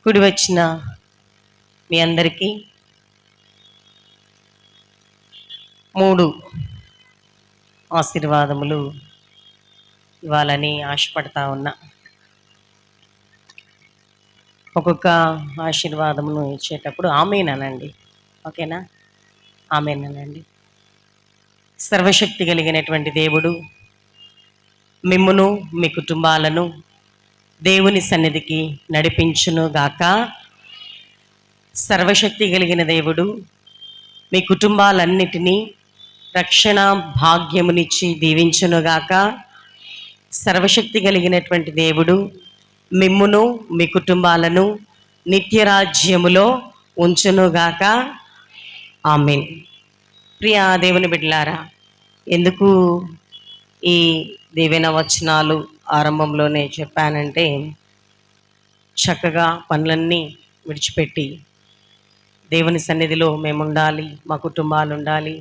కూడి వచ్చిన మీ అందరికీ 3 ఆశీర్వాదములు ఇవ్వాలని ఆశపడతా ఉన్నా. ఒక్కొక్క ఆశీర్వాదమును ఇచ్చేటప్పుడు ఆమేన్ అనండి. ఓకేనా? ఆమేన్ అనండి. సర్వశక్తి కలిగినటువంటి దేవుడు మిమ్మును మీ కుటుంబాలను దేవుని సన్నిధికి నడిపించును గాక. సర్వశక్తి కలిగిన దేవుడు మీ కుటుంబాలన్నిటినీ రక్షణ భాగ్యమునిచ్చి దీవించునుగాక. సర్వశక్తి కలిగినటువంటి దేవుడు మిమ్మును మీ కుటుంబాలను నిత్యరాజ్యములో ఉంచునుగాక. ఆమేన్. ప్రియ దేవుని బిడ్డలారా, ఎందుకు ఈ దీవెన వచనాలు ఆరంభంలోనే చెప్పానంటే, చక్కగా పనులన్నీ విడిచిపెట్టి దేవుని సన్నిధిలో మేము ఉండాలి, మా కుటుంబాలు ఉండాలి,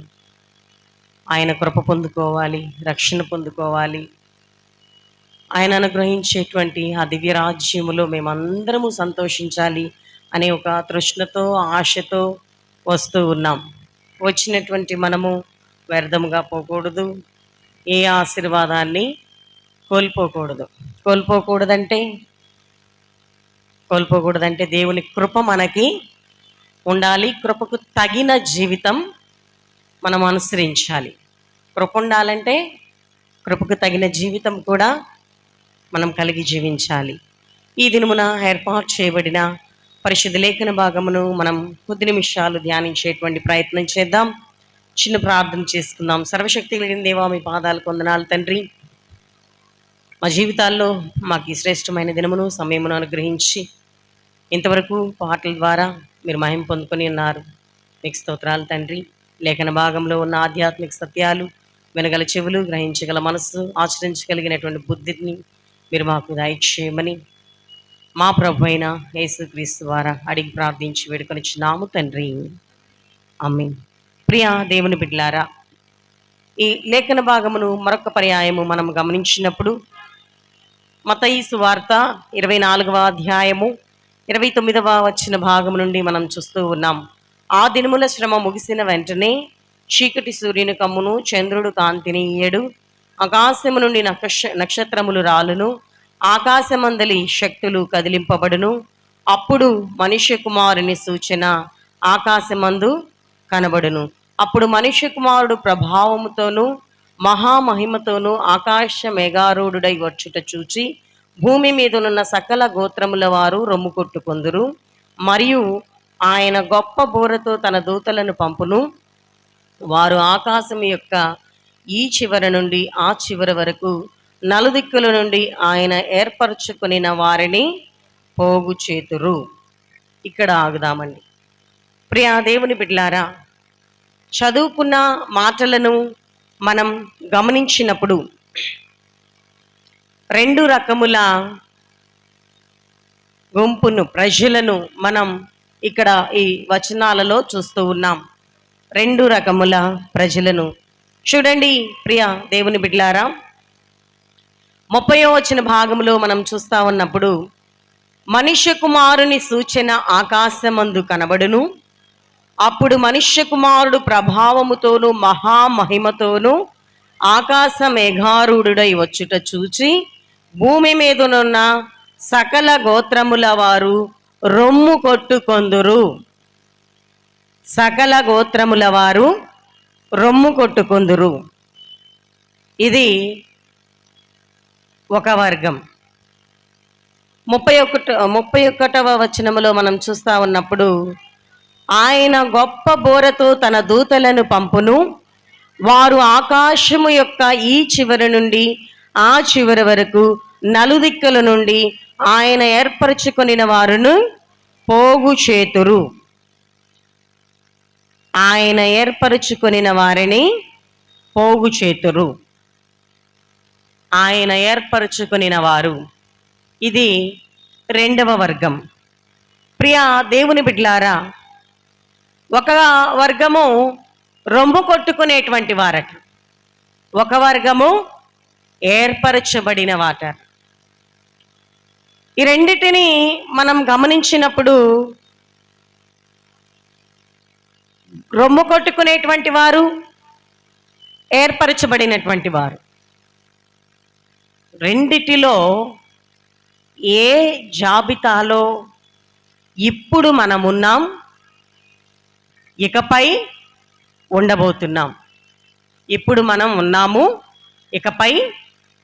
ఆయన కృప పొందుకోవాలి, రక్షణ పొందుకోవాలి, ఆయన అనుగ్రహించేటువంటి ఆ దివ్యరాజ్యములో మేమందరము సంతోషించాలి అనే ఒక తృష్ణతో ఆశతో వస్తూ ఉన్నాం. వచ్చినటువంటి మనము వ్యర్థముగా పోకూడదు, ఏ ఆశీర్వాదాన్ని కోల్పోకూడదంటే దేవుని కృప మనకి ఉండాలి. కృపకు తగిన జీవితం మనం అనుసరించాలి. కృప ఉండాలంటే కృపకు తగిన జీవితం కూడా మనం కలిగి జీవించాలి. ఈ దినమున ఏర్పాటు చేయబడిన పరిశుద్ధ లేఖన భాగమును మనం కొద్ది నిమిషాలు ధ్యానించేటువంటి ప్రయత్నం చేద్దాం. చిన్న ప్రార్థన చేసుకుందాం. సర్వశక్తి కలిగిన దేవా, మీ పాదాలకు వందనాలు తండ్రి. మా జీవితాల్లో మాకు ఈ శ్రేష్టమైన దినమును సమయమును అనుగ్రహించి ఇంతవరకు పాటల ద్వారా మీరు మహిమ పొందుకొని ఉన్నారు. మీకు స్తోత్రాలు తండ్రి. లేఖన భాగంలో ఉన్న ఆధ్యాత్మిక సత్యాలు వినగల చెవులు, గ్రహించగల మనస్సు, ఆచరించగలిగినటువంటి బుద్ధిని మీరు మాకు దయచేయమని మా ప్రభు అయిన యేసుక్రీస్తు ద్వారా అడిగి ప్రార్థించి వేడుకొనిచున్నాము తండ్రి. ఆమేన్. ప్రియ దేవుని బిడ్డలారా, ఈ లేఖన భాగమును మరొక పర్యాయము మనం గమనించినప్పుడు మత్తయి సువార్త 24వ అధ్యాయము 29వ వచన భాగం నుండి మనం చూస్తూ ఉన్నాం. ఆ దినముల శ్రమ ముగిసిన వెంటనే చీకటి సూర్యుని కమ్మును, చంద్రుడు కాంతిని ఇయ్యడు, ఆకాశము నుండి నక్షత్రములు రాలును, ఆకాశమందలి శక్తులు కదిలింపబడును. అప్పుడు మనుష్య కుమారుని సూచన ఆకాశమందు కనబడును. అప్పుడు మనుష్య కుమారుడు ప్రభావముతోనూ మహామహిమతోనూ ఆకాశ మేఘారూఢుడై వచ్చుట చూచి భూమి మీదనున్న సకల గోత్రముల వారు రొమ్ము కొట్టుకొందురు. మరియు ఆయన గొప్ప బూరతో తన దూతలను పంపును. వారు ఆకాశం యొక్క ఈ చివర నుండి ఆ చివరి వరకు నలుదిక్కుల నుండి ఆయన ఏర్పరచుకొనిన వారిని పోగు చేతురు. ఇక్కడ ఆగుదామండి. ప్రియా దేవుని బిడ్డలారా, చదువుకున్న మాటలను మనం గమనించినప్పుడు 2 రకముల గుంపును, ప్రజలను మనం ఇక్కడ ఈ వచనాలలో చూస్తూ ఉన్నాం. 2 రకముల ప్రజలను చూడండి. ప్రియ దేవుని బిడ్డలారా, 30వ వచన భాగంలో మనం చూస్తా ఉన్నప్పుడు మనుష్య కుమారుని సూచన ఆకాశమందు కనబడును. అప్పుడు మనుష్య కుమారుడు ప్రభావముతోనూ మహామహిమతోనూ ఆకాశ మేఘారూఢుడై వచ్చుట చూచి భూమి మీదనున్న సకల గోత్రముల వారు రొమ్ము కొట్టుకొందురు. సకల గోత్రముల వారు రొమ్ము కొట్టుకొందురు. ఇది ఒక వర్గం. 31వ వచనములో మనం చూస్తా ఉన్నప్పుడు ఆయన గొప్ప బోరతో తన దూతలను పంపును. వారు ఆకాశము యొక్క ఈ చివరి నుండి ఆ చివరి వరకు నలుదిక్కుల నుండి ఆయన ఏర్పరచుకొనిన వారును పోగు చేతురు. ఆయన ఏర్పరచుకొనిన వారిని పోగు చేతురు. ఆయన ఏర్పరచుకొనిన వారు, ఇది 2వ వర్గం. ప్రియా దేవుని బిడ్డలారా, ఒక వర్గము రొమ్ము కొట్టుకునేటువంటి వారట, ఒక వర్గము ఏర్పరచబడిన వాట. ఈ రెండిటిని మనం గమనించినప్పుడు రొమ్ము కొట్టుకునేటువంటి వారు, ఏర్పరచబడినటువంటి వారు, రెండిటిలో ఏ జాబితాలో ఇప్పుడు మనం ఉన్నాం, ఇకపై ఉండబోతున్నాం? ఇప్పుడు మనం ఉన్నాము, ఇకపై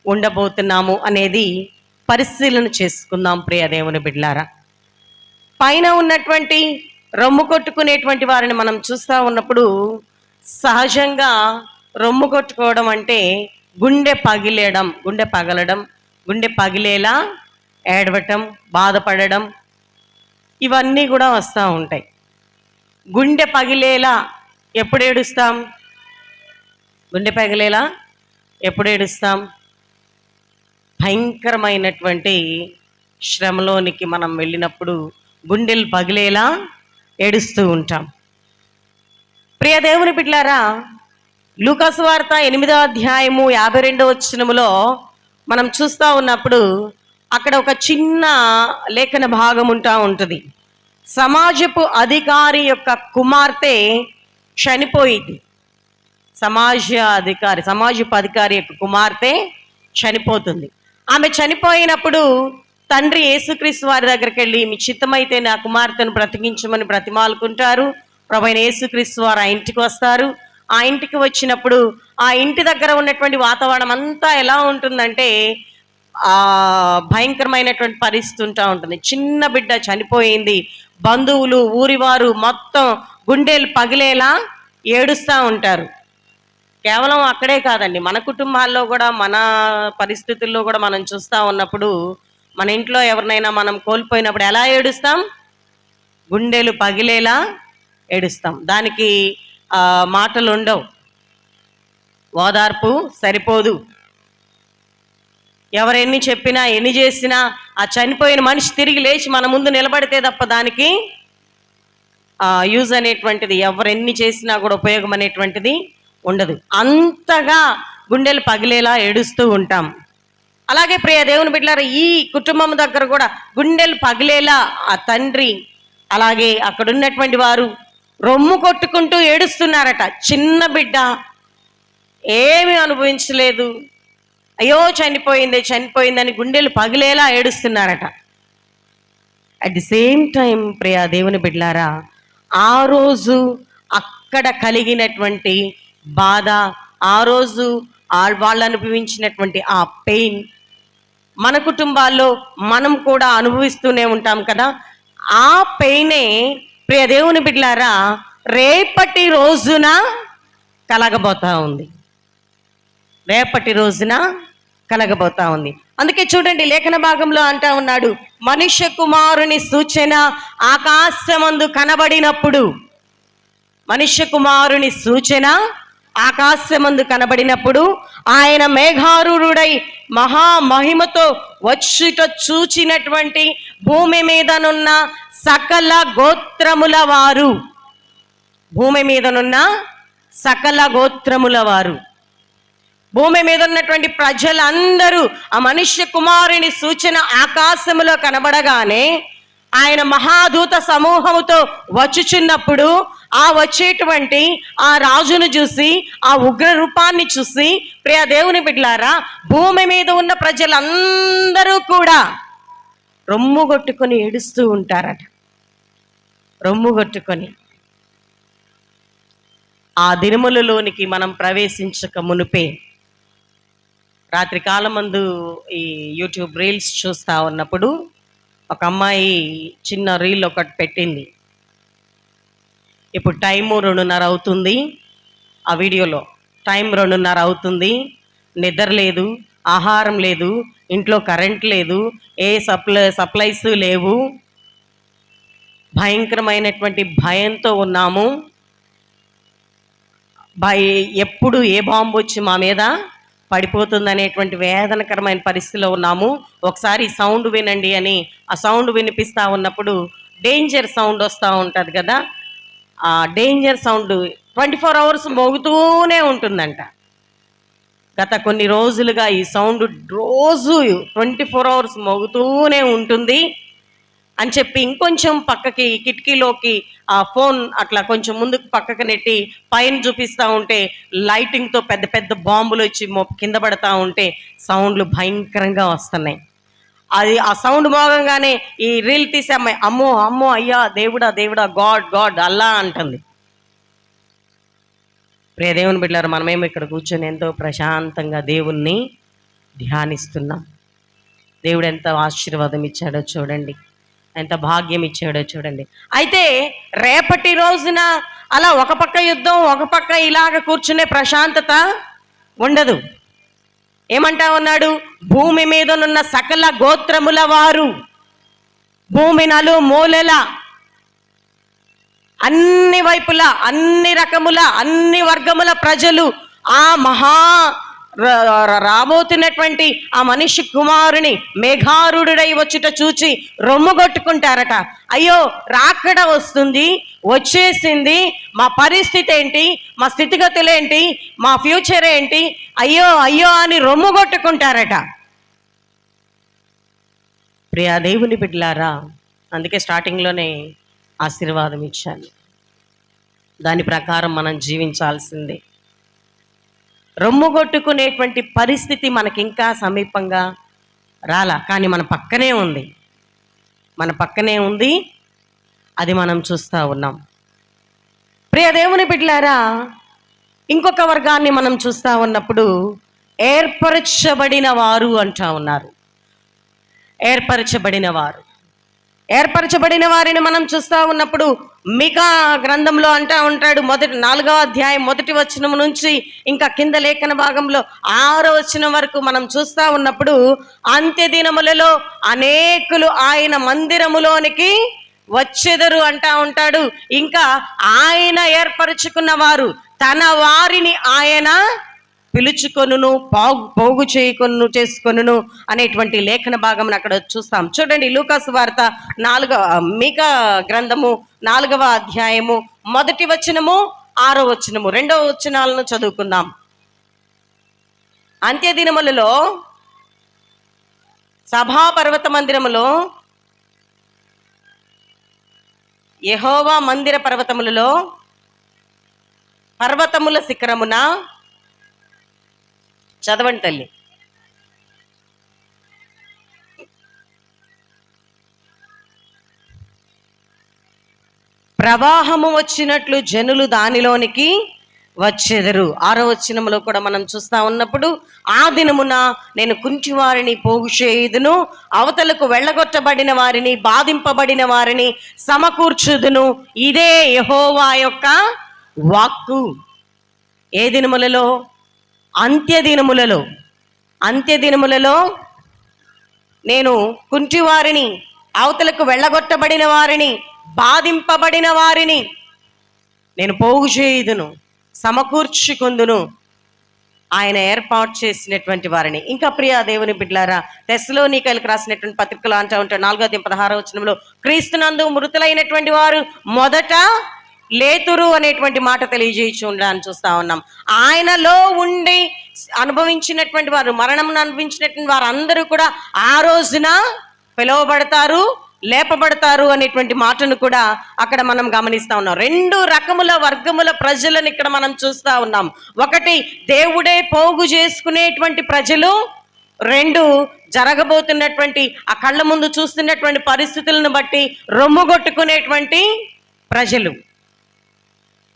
ఉండబోతున్నాము అనేది పరిశీలన చేసుకుందాం ప్రియ దేవుని బిడ్డలారా. పైన ఉన్నటువంటి రొమ్ము కొట్టుకునేటువంటి వారిని మనం చూస్తూ ఉన్నప్పుడు సహజంగా రొమ్ము కొట్టుకోవడం అంటే గుండె పగలడం, గుండె పగిలేలా ఏడవటం, బాధపడడం, ఇవన్నీ కూడా వస్తూ ఉంటాయి. గుండె పగిలేలా ఎప్పుడు ఏడుస్తాం? గుండె పగిలేలా ఎప్పుడు ఏడుస్తాం? భయంకరమైనటువంటి శ్రమలోనికి మనం వెళ్ళినప్పుడు గుండెలు పగిలేలా ఏడుస్తూ ఉంటాం. ప్రియ దేవుని బిడ్డలారా, లూకాసు వార్త 8వ అధ్యాయము 52వ వచనములో మనం చూస్తూ ఉన్నప్పుడు అక్కడ ఒక చిన్న లేఖన భాగం ఉంటుంది. సమాజపు అధికారి యొక్క కుమార్తె చనిపోయింది. సమాజపు అధికారి యొక్క కుమార్తె చనిపోతుంది. ఆమె చనిపోయినప్పుడు తండ్రి యేసుక్రీస్తు వారి దగ్గరికి వెళ్ళి, మీ చిత్తమైతే నా కుమార్తెను బ్రతికించమని బ్రతిమాలుకుంటారు. ప్రభువైన యేసుక్రీస్తు వారు ఆ ఇంటికి వస్తారు. ఆ ఇంటికి వచ్చినప్పుడు ఆ ఇంటి దగ్గర ఉన్నటువంటి వాతావరణం అంతా ఎలా ఉంటుందంటే భయంకరమైనటువంటి పరిస్థితి ఉంటుంది. చిన్న బిడ్డ చనిపోయింది. బంధువులు, ఊరివారు మొత్తం గుండెలు పగిలేలా ఏడుస్తూ ఉంటారు. కేవలం అక్కడే కాదండి, మన కుటుంబాల్లో కూడా, మన పరిస్థితుల్లో కూడా మనం చూస్తూ ఉన్నప్పుడు, మన ఇంట్లో ఎవరినైనా మనం కోల్పోయినప్పుడు ఎలా ఏడుస్తాం? గుండెలు పగిలేలా ఏడుస్తాం. దానికి మాటలు ఉండవు, ఓదార్పు సరిపోదు. ఎవరెన్ని చెప్పినా, ఎన్ని చేసినా ఆ చనిపోయిన మనిషి తిరిగి లేచి మన ముందు నిలబడితే తప్ప దానికి యూజ్ అనేటువంటిది, ఎవరెన్ని చేసినా కూడా ఉపయోగం అనేటువంటిది ఉండదు. అంతగా గుండెలు పగిలేలా ఏడుస్తూ ఉంటాం. అలాగే ప్రియ దేవుని బిడ్డలారా, ఈ కుటుంబం దగ్గర కూడా గుండెలు పగిలేలా ఆ తండ్రి, అలాగే అక్కడ ఉన్నటువంటి వారు రొమ్ము కొట్టుకుంటూ ఏడుస్తున్నారట. చిన్న బిడ్డ ఏమీ అనుభవించలేదు, అయ్యో చనిపోయిందని గుండెలు పగిలేలా ఏడుస్తున్నారట. అట్ ది సేమ్ టైం ప్రియ దేవుని బిడ్డలారా, ఆ రోజు అక్కడ కలిగినటువంటి బాధ, ఆ రోజు వాళ్ళు అనుభవించినటువంటి ఆ పెయిన్ మన కుటుంబాల్లో మనం కూడా అనుభవిస్తూనే ఉంటాం కదా. ఆ పెయినే ప్రియ దేవుని బిడ్డలారా రేపటి రోజున కలగబోతా ఉంది. అందుకే చూడండి, లేఖన భాగంలో అంటా ఉన్నాడు, మనుష్య కుమారుని సూచన ఆకాశమందు కనబడినప్పుడు, మనుష్య కుమారుని సూచన ఆకాశమందు కనబడినప్పుడు ఆయన మేఘారూఢుడై మహామహిమతో వచ్చుట చూచినటువంటి భూమి మీదనున్న సకల గోత్రముల వారు, భూమి మీదనున్న సకల గోత్రముల వారు, భూమి మీద ఉన్నటువంటి ప్రజలందరూ ఆ మనుష్య కుమారుని సూచన ఆకాశములో కనబడగానే ఆయన మహాదూత సమూహముతో వచ్చుచున్నప్పుడు ఆ వచ్చేటువంటి ఆ రాజును చూసి, ఆ ఉగ్ర రూపాన్ని చూసి ప్రియ దేవుని బిడ్డలారా, భూమి మీద ఉన్న ప్రజలందరూ కూడా రొమ్ము కొట్టుకొని ఏడుస్తూ ఉంటారట. రొమ్ము కొట్టుకొని. ఆ దినములలోనికి మనం ప్రవేశించక మునుపే రాత్రి కాలమందు ఈ యూట్యూబ్ రీల్స్ చూస్తూ ఉన్నప్పుడు ఒక అమ్మాయి చిన్న రీల్ ఒకటి పెట్టింది. ఇప్పుడు టైము 2:30 అవుతుంది. ఆ వీడియోలో టైం 2:30 అవుతుంది, నిద్ర లేదు, ఆహారం లేదు, ఇంట్లో కరెంట్ లేదు, ఏ సప్లైస్ లేవు, భయంకరమైనటువంటి భయంతో ఉన్నాము, ఎప్పుడు ఏ బాంబు వచ్చి మా మీద పడిపోతుంది అనేటువంటి వేదనకరమైన పరిస్థితిలో ఉన్నాము. ఒకసారి సౌండ్ వినండి అని ఆ సౌండ్ వినిపిస్తూ ఉన్నప్పుడు డేంజర్ సౌండ్ వస్తూ ఉంటుంది కదా. ఆ డేంజర్ సౌండ్ 24 hours మోగుతూనే ఉంటుందంట. గత కొన్ని రోజులుగా ఈ సౌండ్ రోజు 24 hours మోగుతూనే ఉంటుంది అని చెప్పి ఇంకొంచెం పక్కకి కిటికీలోకి ఆ ఫోన్ అట్లా కొంచెం ముందుకు పక్కకు నెట్టి పైన చూపిస్తూ ఉంటే లైటింగ్తో పెద్ద పెద్ద బాంబులు వచ్చి కింద పడతా ఉంటే సౌండ్లు భయంకరంగా వస్తున్నాయి. అది ఆ సౌండ్ మోగంగానే ఈ రీల్ తీసే అమ్మాయి అమ్మో అమ్మో అయ్యా దేవుడా దేవుడా గాడ్ గాడ్ అల్లా అంటుంది. ప్రియ దేవుని బిడ్డలారా, మనమేమో ఇక్కడ కూర్చొని ఎంతో ప్రశాంతంగా దేవుణ్ణి ధ్యానిస్తున్నాం. దేవుడు ఎంత ఆశీర్వాదం ఇచ్చాడో చూడండి, ఎంత భాగ్యం ఇచ్చాడో చూడండి. అయితే రేపటి రోజున అలా ఒక పక్క యుద్ధం ఒక పక్క ఇలాగ కూర్చునే ప్రశాంతత ఉండదు. ఏమంటా ఉన్నాడు? భూమి మీదనున్న సకల గోత్రముల వారు, భూమి నలుమూలల అన్ని వైపులా అన్ని రకముల అన్ని వర్గముల ప్రజలు ఆ రాబోతున్నటువంటి ఆ మనిషి కుమారుని మేఘారుడై వచ్చుట చూచి రొమ్ము కొట్టుకుంటారట. అయ్యో రాకడ వస్తుంది, వచ్చేసింది, మా పరిస్థితి ఏంటి, మా స్థితిగతులు ఏంటి, మా ఫ్యూచర్ ఏంటి, అయ్యో అయ్యో అని రొమ్ము కొట్టుకుంటారట. ప్రియా దేవుని బిడ్డలారా, అందుకే స్టార్టింగ్లోనే ఆశీర్వాదం ఇచ్చాను. దాని ప్రకారం మనం జీవించాల్సిందే. రొమ్ము కొట్టుకునేటువంటి పరిస్థితి మనకి ఇంకా సమీపంగా రాలా, కానీ మన పక్కనే ఉంది, మన పక్కనే ఉంది, అది మనం చూస్తూ ఉన్నాం. ప్రియ దేవుని బిడ్డలారా, ఇంకొక వర్గాన్ని మనం చూస్తూ ఉన్నప్పుడు ఏర్పరచబడిన వారు అంటా ఉన్నారు. ఏర్పరచబడిన వారిని మనం చూస్తూ ఉన్నప్పుడు మీకా గ్రంథంలో అంటా ఉంటాడు, 4వ అధ్యాయం 1వ వచనం నుంచి ఇంకా కింద లేఖన భాగంలో 6వ వచనం వరకు మనం చూస్తూ ఉన్నప్పుడు, అంత్య దినములలో అనేకులు ఆయన మందిరములోనికి వచ్చెదరు అంటా ఉంటాడు. ఇంకా ఆయన ఏర్పరచుకున్న వారు తన వారిని ఆయన పిలుచుకొనును పోగు చేసుకొనును అనేటువంటి లేఖన భాగం అక్కడ చూస్తాం. చూడండి, లూకాసు వార్త మీకా గ్రంథము 4వ అధ్యాయము 1వ వచనము 6వ వచనము 2వ వచనాలను చదువుకుందాం. అంత్య దినములలో సభా పర్వత మందిరములో యెహోవా మందిర పర్వతములలో పర్వతముల శిఖరమున, చదవండి తల్లి, ప్రవాహము వచ్చినట్లు జనులు దానిలోనికి వచ్చెదరు. 6వ వచనములో కూడా మనం చూస్తా ఉన్నప్పుడు, ఆ దినమున నేను కుంటివారిని పోగు చేయుదును, అవతలకు వెళ్ళగొట్టబడిన వారిని బాధింపబడిన వారిని సమకూర్చుదును, ఇదే యెహోవా యొక్క వాక్కు. ఏ దినములలో? అంత్య దినములలో నేను కుంటివారిని, అవతలకు వెళ్ళగొట్టబడిన వారిని, బాధింపబడిన వారిని నేను పోగు చేయుదును, సమకూర్చుకుందును, ఆయన ఏర్పాటు చేసినటువంటి వారిని. ఇంకా ప్రియ దేవుని బిడ్డలారా, తెస్సలోనికైలకు రాసినటువంటి పత్రికలో అంటూ ఉంటాడు 4వ వచనంలో, క్రీస్తునందు మృతులైనటువంటి వారు మొదట లేతురు అనేటువంటి మాట తెలియజేయచ్చు ఉండడానికి చూస్తా ఉన్నాం. ఆయనలో ఉండి అనుభవించినటువంటి వారు, మరణం అనుభవించినటువంటి వారు అందరూ కూడా ఆ రోజున పిలువబడతారు, లేపబడతారు అనేటువంటి మాటను కూడా అక్కడ మనం గమనిస్తా ఉన్నాం. 2 రకముల వర్గముల ప్రజలను ఇక్కడ మనం చూస్తా ఉన్నాం. ఒకటి దేవుడే పోగు చేసుకునేటువంటి ప్రజలు, 2 జరగబోతున్నటువంటి ఆ కళ్ళ ముందు చూస్తున్నటువంటి పరిస్థితులను బట్టి రొమ్ము కొట్టుకునేటువంటి ప్రజలు.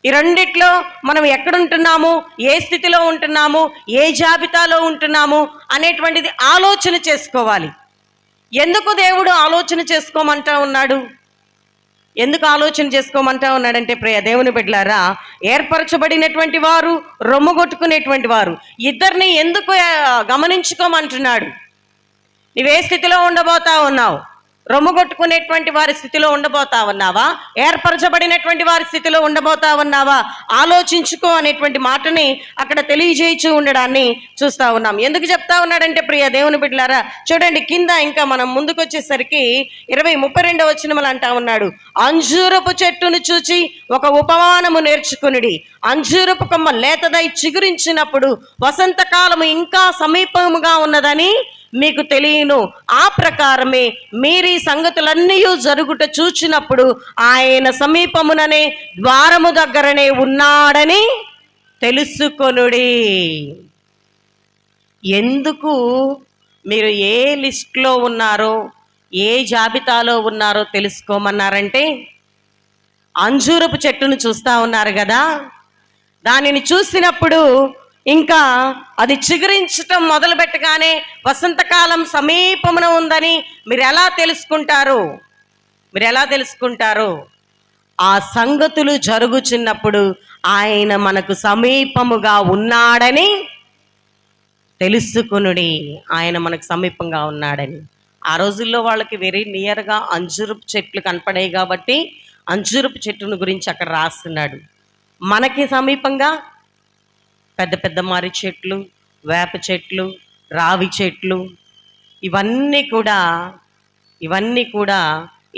ఈ రెండిట్లో మనం ఎక్కడుంటున్నాము, ఏ స్థితిలో ఉంటున్నాము, ఏ జాబితాలో ఉంటున్నాము అనేటువంటిది ఆలోచన చేసుకోవాలి. ఎందుకు దేవుడు ఆలోచన చేసుకోమంటా ఉన్నాడు? ఎందుకు ఆలోచన చేసుకోమంటా ఉన్నాడంటే, ప్రియ దేవుని బిడ్డలారా, ఏర్పరచబడినటువంటి వారు, రొమ్ము కొట్టుకునేటువంటి వారు, ఇద్దరిని ఎందుకు గమనించుకోమంటున్నాడు? నువ్వే స్థితిలో ఉండబోతా ఉన్నావు, రొమ్ము కొట్టుకునేటువంటి వారి స్థితిలో ఉండబోతా ఉన్నావా? ఏర్పరచబడినటువంటి వారి స్థితిలో ఉండబోతా ఉన్నావా? ఆలోచించుకో అనేటువంటి మాటని అక్కడ తెలియజేయచ్చు ఉండడాన్ని చూస్తా ఉన్నాం. ఎందుకు చెప్తా ఉన్నాడంటే ప్రియ దేవుని బిడ్డలారా, చూడండి కింద ఇంకా మనం ముందుకు వచ్చేసరికి 32 వచనములు అంటా ఉన్నాడు, అంజూరపు చెట్టును చూచి ఒక ఉపమానము నేర్చుకునుడి. అంజూరపు కొమ్మ లేతదై చిగురించినప్పుడు వసంతకాలము ఇంకా సమీపముగా ఉన్నదని మీకు తెలియను. ఆ ప్రకారమే మీరు ఈ సంగతులన్నీ జరుగుట చూచినప్పుడు ఆయన సమీపముననే ద్వారము దగ్గరనే ఉన్నాడని తెలుసుకొనుడి. ఎందుకు మీరు ఏ లిస్ట్లో ఉన్నారో, ఏ జాబితాలో ఉన్నారో తెలుసుకోమన్నారంటే, అంజూరపు చెట్టును చూస్తూ ఉన్నారు కదా, దానిని చూసినప్పుడు ఇంకా అది చిగురించటం మొదలు పెట్టగానే వసంతకాలం సమీపమున ఉందని మీరు ఎలా తెలుసుకుంటారు? ఆ సంగతులు జరుగుచున్నప్పుడు ఆయన మనకు సమీపముగా ఉన్నాడని తెలుసుకునుడి. ఆయన మనకు సమీపంగా ఉన్నాడని. ఆ రోజుల్లో వాళ్ళకి వెరీ నియర్గా అంజూరపు చెట్లు కనపడాయి కాబట్టి అంజూరపు చెట్టును గురించి అక్కడ రాస్తున్నాడు. మనకి సమీపంగా పెద్ద పెద్ద మర్రి చెట్లు, వేప చెట్లు, రావి చెట్లు, ఇవన్నీ కూడా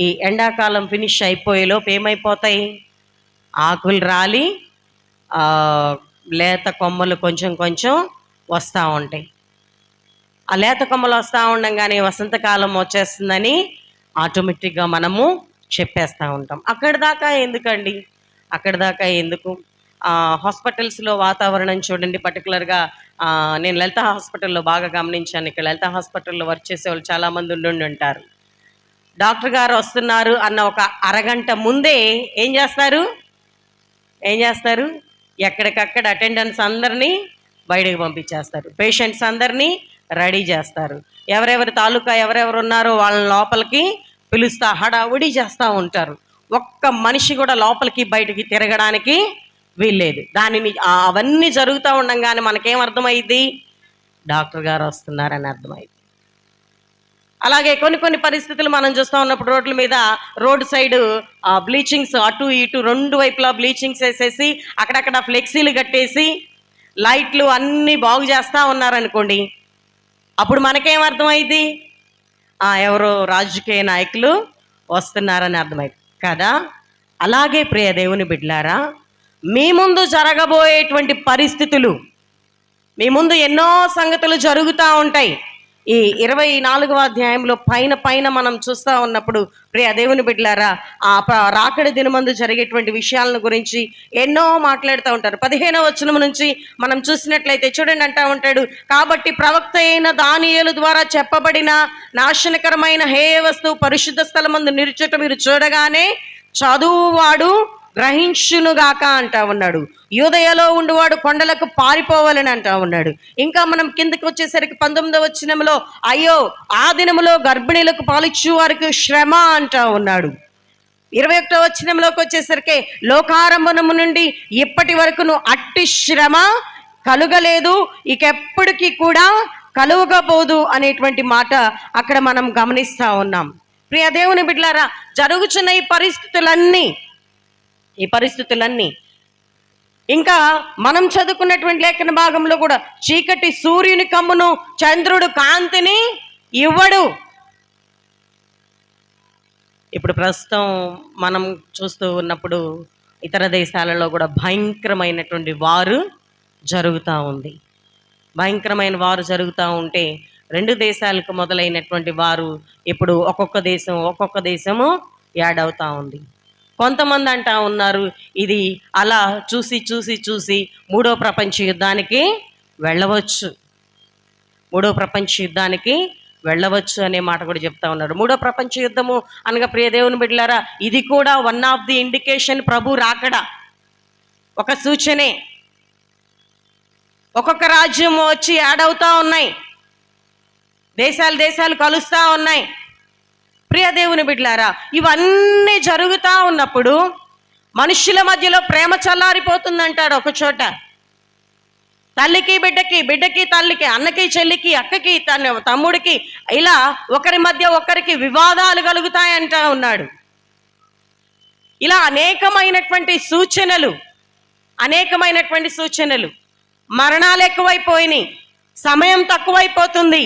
ఈ ఎండాకాలం ఫినిష్ అయిపోయేలోపు ఏమైపోతాయి? ఆకులు రాలి లేత కొమ్మలు కొంచెం కొంచెం వస్తూ ఉంటాయి. ఆ లేత కొమ్మలు వస్తూ ఉండగానే వసంతకాలం వచ్చేస్తుందని ఆటోమేటిక్గా మనము చెప్పేస్తూ ఉంటాం. అక్కడి దాకా ఎందుకు? హాస్పిటల్స్లో వాతావరణం చూడండి. పర్టికులర్గా నేను లలిత హాస్పిటల్లో బాగా గమనించాను. ఇక్కడ లలిత హాస్పిటల్లో వర్క్ చేసే వాళ్ళు చాలామంది ఉండి ఉంటారు. డాక్టర్ గారు వస్తున్నారు అన్న ఒక అరగంట ముందే ఏం చేస్తారు? ఎక్కడికక్కడ అటెండెన్స్ అందరినీ బయటకు పంపించేస్తారు. పేషెంట్స్ అందరినీ రెడీ చేస్తారు. ఎవరెవరి తాలూకా ఎవరెవరు ఉన్నారో వాళ్ళని లోపలికి పిలుస్తా హడావుడి చేస్తూ ఉంటారు. ఒక్క మనిషి కూడా లోపలికి బయటికి తిరగడానికి వీల్లేదు. అవన్నీ జరుగుతూ ఉండగానే మనకేం అర్థమైంది? డాక్టర్ గారు వస్తున్నారని అర్థమైంది. అలాగే కొన్ని పరిస్థితులు మనం చూస్తూ ఉన్నప్పుడు రోడ్ల మీద రోడ్ సైడ్ బ్లీచింగ్స్ అటు ఇటు రెండు వైపులా బ్లీచింగ్స్ వేసేసి అక్కడక్కడ ఫ్లెక్సీలు కట్టేసి లైట్లు అన్నీ బాగు చేస్తూ ఉన్నారనుకోండి, అప్పుడు మనకేం అర్థమైంది? ఎవరో రాజకీయ నాయకులు వస్తున్నారని అర్థమైంది కదా. అలాగే ప్రియ దేవుని బిడ్డలారా, మీ ముందు జరగబోయేటువంటి పరిస్థితులు, మీ ముందు ఎన్నో సంగతులు జరుగుతూ ఉంటాయి. ఈ 24వ అధ్యాయంలో పైన మనం చూస్తూ ఉన్నప్పుడు ప్రియ దేవుని బిడ్డలారా, ఆ రాకడి దినమందు జరిగేటువంటి విషయాలను గురించి ఎన్నో మాట్లాడుతూ ఉంటారు. 15వ వచనం నుంచి మనం చూసినట్లయితే చూడండి, అంటా ఉంటాడు, కాబట్టి ప్రవక్త అయిన దానియేలు ద్వారా చెప్పబడిన నాశనకరమైన హేయ వస్తువు పరిశుద్ధ స్థలమందు నిరుచుట మీరు చూడగానే చదువువాడు గ్రహించునుగాక అంటా ఉన్నాడు. యూదయలో ఉండువాడు కొండలకు పారిపోవాలని అంటా ఉన్నాడు. ఇంకా మనం కిందకి వచ్చేసరికి 19వ వచనంలో అయ్యో ఆ దినములో గర్భిణీలకు పాలిచ్చు వారికి శ్రమ అంటా ఉన్నాడు. 21వ వచనంలోకి వచ్చేసరికి లోకారంభము నుండి ఇప్పటి వరకును అట్టి శ్రమ కలుగలేదు, ఇకెప్పటికీ కూడా కలుగబోదు అనేటువంటి మాట అక్కడ మనం గమనిస్తూ ఉన్నాం. ప్రియ దేవుని బిడ్డలారా, జరుగుతున్న ఈ పరిస్థితులన్నీ ఇంకా మనం చదువుకున్నటువంటి లేఖన భాగంలో కూడా చీకటి సూర్యుని కమ్మును, చంద్రుడు కాంతిని ఇవ్వడు. ఇప్పుడు ప్రస్తుతం మనం చూస్తూ ఉన్నప్పుడు ఇతర దేశాలలో కూడా భయంకరమైనటువంటి వారు జరుగుతూ ఉంది. భయంకరమైన వారు జరుగుతూ ఉంటే 2 దేశాలకు మొదలైనటువంటి వారు ఇప్పుడు ఒక్కొక్క దేశము యాడ్ అవుతూ ఉంది. కొంతమంది అంటా ఉన్నారు ఇది అలా చూసి మూడో ప్రపంచ యుద్ధానికి వెళ్ళవచ్చు అనే మాట కూడా చెప్తా ఉన్నారు. మూడో ప్రపంచ యుద్ధము అనగా ప్రియ దేవుని బిడ్డలారా, ఇది కూడా వన్ ఆఫ్ ది ఇండికేషన్. ప్రభు రాకడ ఒక సూచనే. ఒక్కొక్క రాజ్యం వచ్చి యాడ్ అవుతా ఉన్నాయి, దేశాలు కలుస్తూ ఉన్నాయి. ప్రియ దేవుని బిడ్డలారా, ఇవన్నీ జరుగుతూ ఉన్నప్పుడు మనుషుల మధ్యలో ప్రేమ చల్లారిపోతుందంటాడు ఒక చోట. తల్లికి బిడ్డకి, బిడ్డకి తల్లికి, అన్నకి చెల్లికి, అక్కకి తమ్ముడికి, ఇలా ఒకరి మధ్య ఒకరికి వివాదాలు కలుగుతాయంటా ఉన్నాడు. ఇలా అనేకమైనటువంటి సూచనలు, మరణాలు ఎక్కువైపోయినాయి, సమయం తక్కువైపోతుంది,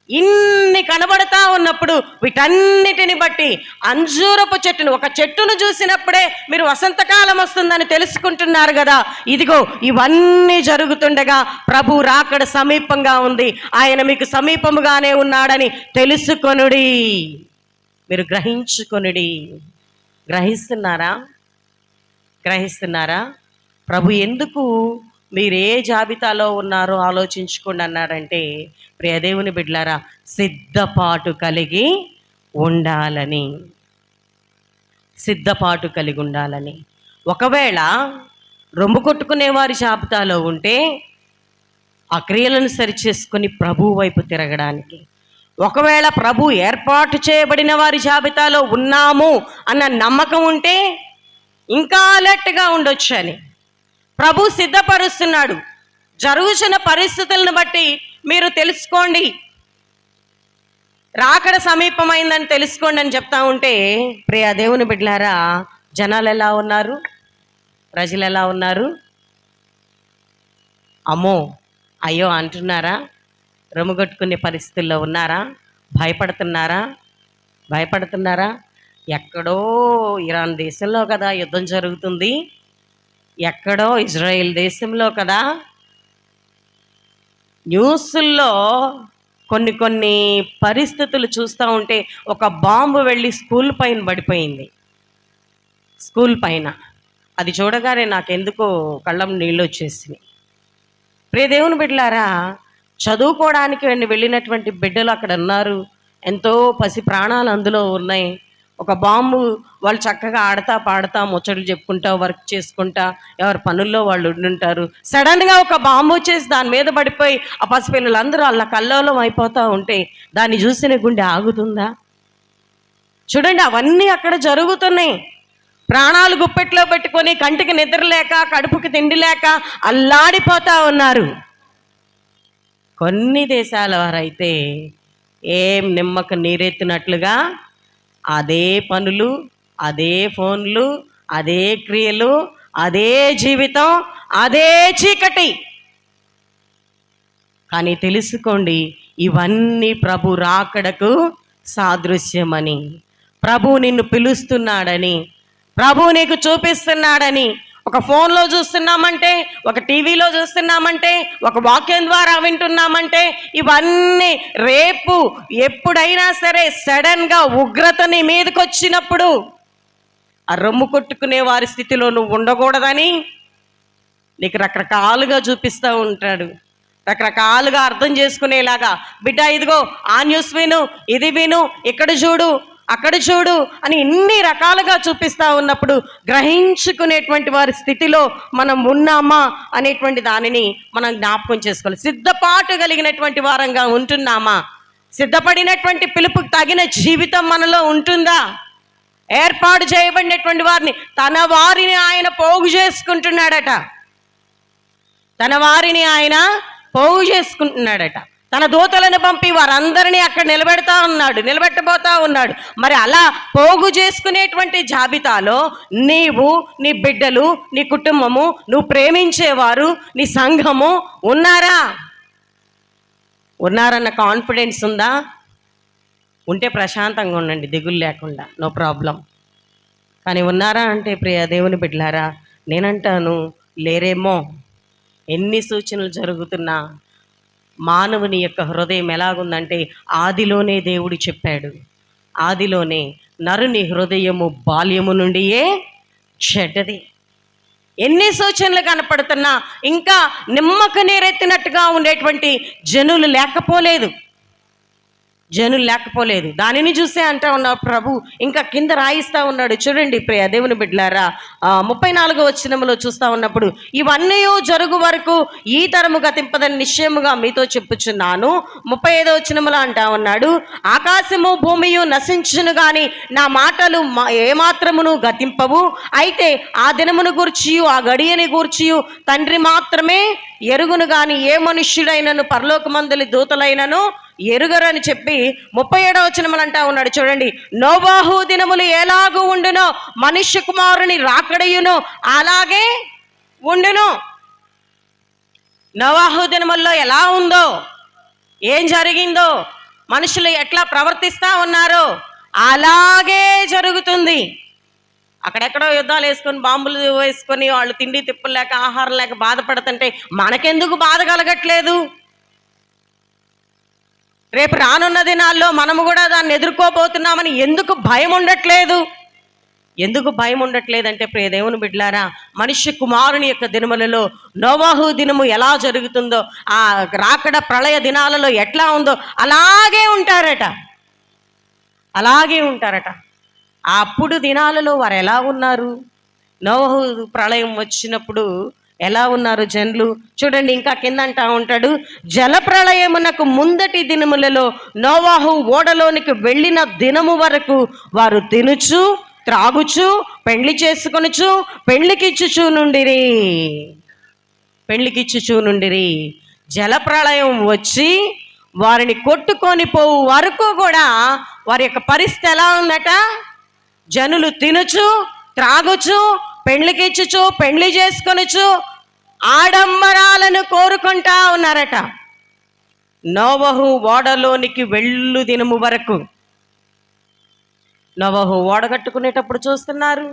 ఇన్ని కనబడతా ఉన్నప్పుడు వీటన్నిటిని బట్టి అంజూరపు చెట్టును, ఒక చెట్టును చూసినప్పుడే మీరు వసంతకాలం వస్తుందని తెలుసుకుంటున్నారు కదా. ఇదిగో ఇవన్నీ జరుగుతుండగా ప్రభు రాకడ సమీపంగా ఉంది, ఆయన మీకు సమీపముగానే ఉన్నాడని తెలుసుకొనుడి, మీరు గ్రహించుకొనుడి. గ్రహిస్తున్నారా? ప్రభు ఎందుకు మీరు ఏ జాబితాలో ఉన్నారో ఆలోచించుకోండి అన్నాడంటే, ప్రియ దేవుని బిడ్డలారా, సిద్ధపాటు కలిగి ఉండాలని. ఒకవేళ రొమ్ము కొట్టుకునే వారి జాబితాలో ఉంటే ఆ క్రియలను సరిచేసుకొని ప్రభు వైపు తిరగడానికి, ఒకవేళ ప్రభు ఏర్పాటు చేయబడిన వారి జాబితాలో ఉన్నాము అన్న నమ్మకం ఉంటే ఇంకా అలర్ట్గా ఉండొచ్చు అని ప్రభు సిద్ధపరుస్తున్నాడు. జరుగుతున్న పరిస్థితులను బట్టి మీరు తెలుసుకోండి, రాకడ సమీపమైందని తెలుసుకోండి అని చెప్తా ఉంటే, ప్రియ దేవుని బిడ్డలారా, జనాలు ఎలా ఉన్నారు, ప్రజలు ఎలా ఉన్నారు? అమ్మో అయ్యో అంటున్నారా? రొమ్ముగొట్టుకునే పరిస్థితుల్లో ఉన్నారా? భయపడుతున్నారా? ఎక్కడో ఇరాన్ దేశంలో కదా యుద్ధం జరుగుతుంది, ఎక్కడో ఇజ్రాయెల్ దేశంలో కదా. న్యూస్ల్లో కొన్ని పరిస్థితులు చూస్తూ ఉంటే ఒక బాంబు వెళ్ళి స్కూల్ పైన పడిపోయింది. అది చూడగానే నాకెందుకో కళ్ళం నీళ్ళు వచ్చేసినాయి. ప్రియ దేవుని బిడ్డలారా, చదువుకోవడానికి వెళ్ళినటువంటి బిడ్డలు అక్కడ ఉన్నారు, ఎంతో పసి ప్రాణాలు అందులో ఉన్నాయి. ఒక బాంబు, వాళ్ళు చక్కగా ఆడతా పాడతా ముచ్చట్లు చెప్పుకుంటా వర్క్ చేసుకుంటా ఎవరి పనుల్లో వాళ్ళు ఉండుంటారు. సడన్గా ఒక బాంబు వచ్చేసి దాని మీద పడిపోయి ఆ పసిపిల్లలందరూ అలా కల్లోలం అయిపోతూ ఉంటే దాన్ని చూసిన గుండె ఆగుతుందా? చూడండి, అవన్నీ అక్కడ జరుగుతున్నాయి. ప్రాణాలు గుప్పెట్లో పెట్టుకొని కంటికి నిద్ర లేక, కడుపుకి తిండి లేక అల్లాడిపోతూ ఉన్నారు. కొన్ని దేశాల వారైతే ఏం నిమ్మక నీరెత్తినట్లుగా అదే పనులు, అదే ఫోన్లు, అదే క్రియలు, అదే జీవితం, అదే చీకటి. కానీ తెలుసుకోండి, ఇవన్నీ ప్రభు రాకడకు సాదృశ్యమని, ప్రభు నిన్ను పిలుస్తున్నాడని, ప్రభు నీకు చూపిస్తున్నాడని. ఒక ఫోన్లో చూస్తున్నామంటే, ఒక టీవీలో చూస్తున్నామంటే, ఒక వాక్యం ద్వారా వింటున్నామంటే, ఇవన్నీ రేపు ఎప్పుడైనా సరే సడన్గా ఉగ్రతని మీదకి వచ్చినప్పుడు ఆ రొమ్ము కొట్టుకునే వారి స్థితిలో నువ్వు ఉండకూడదని నీకు రకరకాలుగా చూపిస్తూ ఉంటాడు, రకరకాలుగా అర్థం చేసుకునేలాగా. బిడ్డ ఇదిగో ఆ న్యూస్ విను, ఇది విను, ఇక్కడ చూడు, అక్కడ చూడు అని ఇన్ని రకాలుగా చూపిస్తూ ఉన్నప్పుడు గ్రహించుకునేటువంటి వారి స్థితిలో మనం ఉన్నామా అనేటువంటి దానిని మనం జ్ఞాపకం చేసుకోవాలి. సిద్ధపాటు కలిగినటువంటి వారంగా ఉంటున్నామా? సిద్ధపడినటువంటి పిలుపుకు తగిన జీవితం మనలో ఉంటుందా? ఏర్పాటు చేయబడినటువంటి వారిని, తన వారిని ఆయన పోగు చేసుకుంటున్నాడట. తన దూతలను పంపి వారందరినీ అక్కడ నిలబెట్టబోతా ఉన్నాడు. మరి అలా పోగు చేసుకునేటువంటి జాబితాలో నీవు, నీ బిడ్డలు, నీ కుటుంబము, నువ్వు ప్రేమించేవారు, నీ సంఘము ఉన్నారన్న కాన్ఫిడెన్స్ ఉందా? ఉంటే ప్రశాంతంగా ఉండండి, దిగులు లేకుండా, నో ప్రాబ్లం. కానీ ఉన్నారా అంటే, ప్రియ దేవుని బిడ్డలారా, నేనంటాను లేరేమో. ఎన్ని సూచనలు జరుగుతున్నా మానవుని యొక్క హృదయం ఎలాగుందంటే, ఆదిలోనే దేవుడు చెప్పాడు, ఆదిలోనే నరుని హృదయము బాల్యము నుండియే చెడ్డది. ఎన్ని సూచనలు కనపడుతున్నా ఇంకా నిమ్మక నీరెత్తినట్టుగా ఉండేటువంటి జనులు లేకపోలేదు. జనులు లేకపోలేదు. దానిని చూసే అంటా ఉన్నాడు ప్రభు. ఇంకా కింద రాయిస్తా ఉన్నాడు. చూడండి ప్రియ దేవుని బిడ్డలారా, 34వ వచనంలో చూస్తా ఉన్నప్పుడు, ఇవన్నీ జరుగు వరకు ఈ తరము గతింపదని నిశ్చయముగా మీతో చెప్పుచున్నాను. 35వ వచనంలో అంటా ఉన్నాడు, ఆకాశము భూమియు నశించును గాని నా మాటలు ఏమాత్రమును గతింపవు. అయితే ఆ దినమును గూర్చియు ఆ గడియని గూర్చియు తండ్రి మాత్రమే ఎరుగును గాని ఏ మనుష్యుడైనను పరలోకమందలి దూతలైనను ఎరుగరని చెప్పి 37వ వచనములు అంటా ఉన్నాడు. చూడండి, నోవాహు దినములు ఎలాగూ ఉండునో మనుష్య కుమారుని రాకడయును అలాగే ఉండును. నోవాహు దినముల్లో ఎలా ఉందో, ఏం జరిగిందో, మనుషులు ఎట్లా ప్రవర్తిస్తా ఉన్నారో అలాగే జరుగుతుంది. అక్కడెక్కడో యుద్ధాలు వేసుకొని, బాంబులు వేసుకొని, వాళ్ళు తిండి తిప్పులు లేక ఆహారం లేక బాధపడుతుంటే మనకెందుకు బాధ కలగట్లేదు? రేపు రానున్న దినాల్లో మనము కూడా దాన్ని ఎదుర్కోబోతున్నామని ఎందుకు భయం ఉండట్లేదు? ఎందుకు భయం ఉండట్లేదంటే ప్రియ దేవుని బిడ్డలారా, మనుష్య కుమారుని యొక్క దినములలో నోవాహు దినము ఎలా జరుగుతుందో, ఆ రాకడ ప్రళయ దినాలలో ఎట్లా ఉందో అలాగే ఉంటారట. అలాగే ఉంటారట. అప్పుడు దినాలలో వారు ఎలా ఉన్నారు? నోవాహు ప్రళయం వచ్చినప్పుడు ఎలా ఉన్నారు జనులు? చూడండి, ఇంకా కింద అంటా ఉంటాడు, జల ప్రళయమునకు ముందటి దినములలో నోవాహు ఓడలోనికి వెళ్ళిన దినము వరకు వారు తినుచు త్రాగుచు పెళ్లి చేసుకొనుచు పెళ్లికిచ్చుచూ నుండిరి. జల ప్రళయం వచ్చి వారిని కొట్టుకొని పోవు వరకు కూడా వారి యొక్క పరిస్థితి ఎలా ఉందట? జనులు తినుచు త్రాగుచు పెళ్లికిచ్చుచు పెళ్లి చేసుకొనుచు ఆడంబరాలను కోరుకుంటా ఉన్నారట. నోవహు ఓడలోనికి వెళ్ళు దినము వరకు. నోవహు ఓడ కట్టుకునేటప్పుడు చూస్తున్నారు,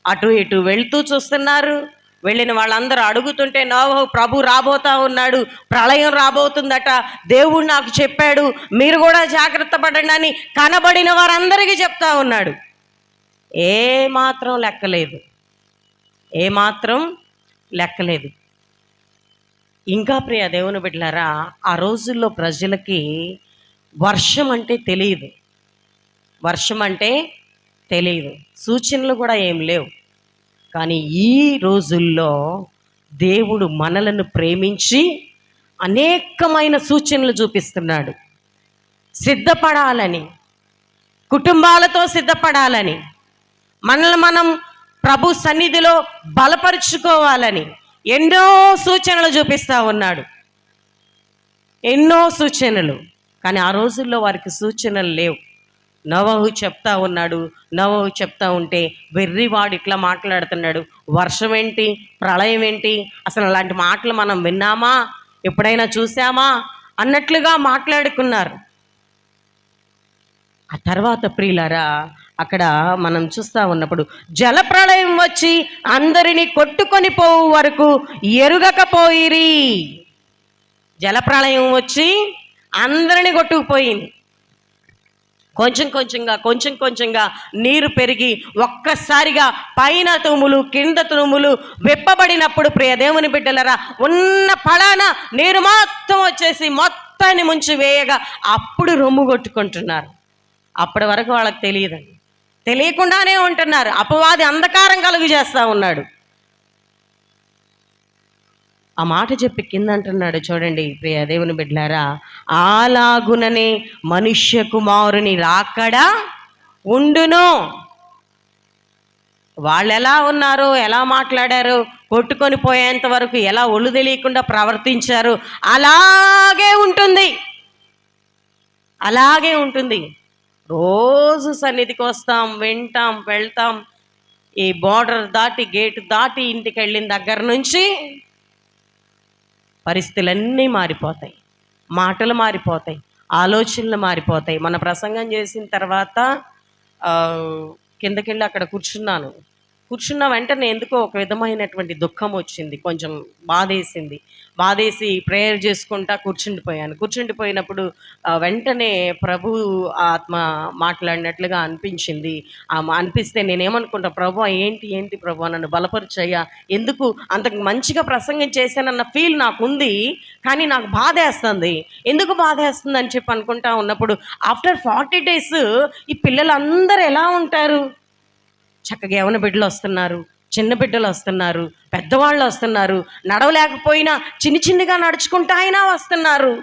అటు ఇటు వెళ్తూ చూస్తున్నారు. వెళ్ళిన వాళ్ళందరూ అడుగుతుంటే నోవహు, ప్రభు రాబోతా ఉన్నాడు, ప్రళయం రాబోతుందట, దేవుడు నాకు చెప్పాడు, మీరు కూడా జాగ్రత్త పడండి అని కనబడిన వారందరికీ చెప్తా ఉన్నాడు. ఏమాత్రం లెక్కలేదు. ఇంకా ప్రియ దేవుని బిడ్డలారా, ఆ రోజుల్లో ప్రజలకి వర్షం అంటే తెలియదు, సూచనలు కూడా ఏం లేవు. కానీ ఈ రోజుల్లో దేవుడు మనలను ప్రేమించి అనేకమైన సూచనలు చూపిస్తున్నాడు. సిద్ధపడాలని, కుటుంబాలతో సిద్ధపడాలని, మనల్ని మనం ప్రభు సన్నిధిలో బలపరుచుకోవాలని ఎన్నో సూచనలు చూపిస్తూ ఉన్నాడు. ఎన్నో సూచనలు. కానీ ఆ రోజుల్లో వారికి సూచనలు లేవు. నోవహు చెప్తా ఉన్నాడు. నోవహు చెప్తా ఉంటే వెర్రివాడు ఇట్లా మాట్లాడుతున్నాడు. వర్షం ఏంటి, ప్రళయం ఏంటి, అసలు అలాంటి మాటలు మనం విన్నామా, ఎప్పుడైనా చూసామా అన్నట్లుగా మాట్లాడుకున్నారు. ఆ తర్వాత ప్రియులారా, అక్కడ మనం చూస్తూ ఉన్నప్పుడు జలప్రళయం వచ్చి అందరినీ కొట్టుకొని పోవు వరకు ఎరుగకపోయిరి. జలప్రళయం వచ్చి అందరినీ కొట్టుకుపోయింది. కొంచెం కొంచెంగా నీరు పెరిగి ఒక్కసారిగా పైన తూములు కింద తూములు విప్పబడినప్పుడు ప్రియ దేవుని బిడ్డలరా, ఉన్న పడాన నీరు మొత్తం వచ్చేసి మొత్తాన్ని ముంచి వేయగా అప్పుడు రొమ్ము కొట్టుకుంటున్నారు. అప్పటి వరకు వాళ్ళకి తెలియదండి, తెలియకుండానే ఉంటున్నారు. అపవాది అంధకారం కలుగు చేస్తూ ఉన్నాడు. ఆ మాట చెప్పి కింద అంటున్నాడు, చూడండి ప్రియ దేవుని బిడ్డలారా, అలాగుననే మనుష్య కుమారుని రాకడా ఉండును. వాళ్ళు ఎలా ఉన్నారో, ఎలా మాట్లాడారో, కొట్టుకొని పోయేంత వరకు ఎలా ఒళ్ళు తెలియకుండా ప్రవర్తించారు, అలాగే ఉంటుంది. రోజు సన్నిధికి వస్తాం, వింటాం, వెళ్తాం. ఈ బోర్డర్ దాటి గేటు దాటి ఇంటికి వెళ్ళిన దగ్గర నుంచి పరిస్థితులన్నీ మారిపోతాయి, మాటలు మారిపోతాయి, ఆలోచనలు మారిపోతాయి. మన ప్రసంగం చేసిన తర్వాత కిందకెళ్ళి అక్కడ కూర్చున్నాను. కూర్చున్న వెంటనే ఎందుకో ఒక విధమైనటువంటి దుఃఖం వచ్చింది, కొంచెం బాధేసి ప్రేయర్ చేసుకుంటా కూర్చుండిపోయినప్పుడు వెంటనే ప్రభు ఆత్మ మాట్లాడినట్లుగా అనిపించింది. అనిపిస్తే నేనేమనుకుంటా, ప్రభు ఏంటి ప్రభు నన్ను బలపరిచయ్యా, ఎందుకు అంతకు మంచిగా ప్రసంగం చేశానన్న ఫీల్ నాకుంది, కానీ నాకు బాధేస్తుంది. ఎందుకు బాధేస్తుంది అని చెప్పి అనుకుంటా ఉన్నప్పుడు ఆఫ్టర్ 40 days ఈ పిల్లలందరూ ఎలా ఉంటారు? చక్కగా యవన బిడ్డలు వస్తున్నారు, చిన్న బిడ్డలు వస్తున్నారు, పెద్దవాళ్ళు వస్తున్నారు, నడవలేకపోయినా చిన్నగా నడుచుకుంటూ అయినా వస్తున్నారు.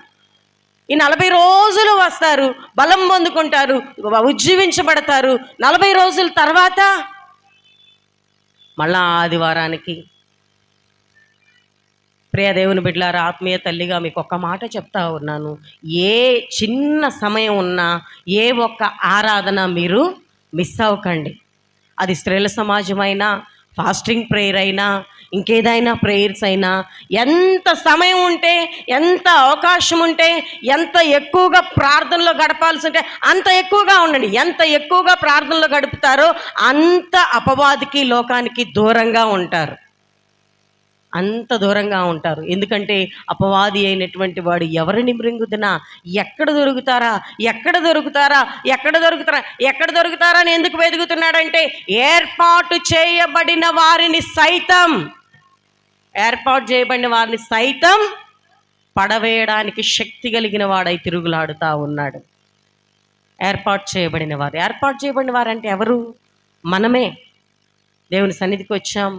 ఈ 40 రోజులు వస్తారు, బలం పొందుకుంటారు, ఉజ్జీవించబడతారు. 40 రోజుల తర్వాత మళ్ళా ఆదివారానికి. ప్రియ దేవుని బిడ్డలారా, ఆత్మీయ తల్లిగా మీకు ఒక్క మాట చెప్తా ఉన్నాను, ఏ చిన్న సమయం ఉన్నా, ఏ ఒక్క ఆరాధన మీరు మిస్ అవ్వకండి. అది స్త్రీల సమాజమైనా, ఫాస్టింగ్ ప్రేయర్ అయినా, ఇంకేదైనా ప్రేయర్స్ అయినా, ఎంత సమయం ఉంటే, ఎంత అవకాశం ఉంటే, ఎంత ఎక్కువగా ప్రార్థనలో గడపాల్సి ఉంటే అంత ఎక్కువగా ఉండండి. ఎంత ఎక్కువగా ప్రార్థనలో గడుపుతారో అంత అపవాదికి, లోకానికి దూరంగా ఉంటారు, అంత దూరంగా ఉంటారు. ఎందుకంటే అపవాది అయినటువంటి వాడు ఎవరిని మృంగుదునా, ఎక్కడ దొరుకుతారా అని ఎందుకు వెతుకుతున్నాడంటే, ఏర్పాటు చేయబడిన వారిని సైతం పడవేయడానికి శక్తి కలిగిన వాడై తిరుగులాడుతూ ఉన్నాడు. ఏర్పాటు చేయబడిన వారు అంటే ఎవరు? మనమే. దేవుని సన్నిధికి వచ్చాం,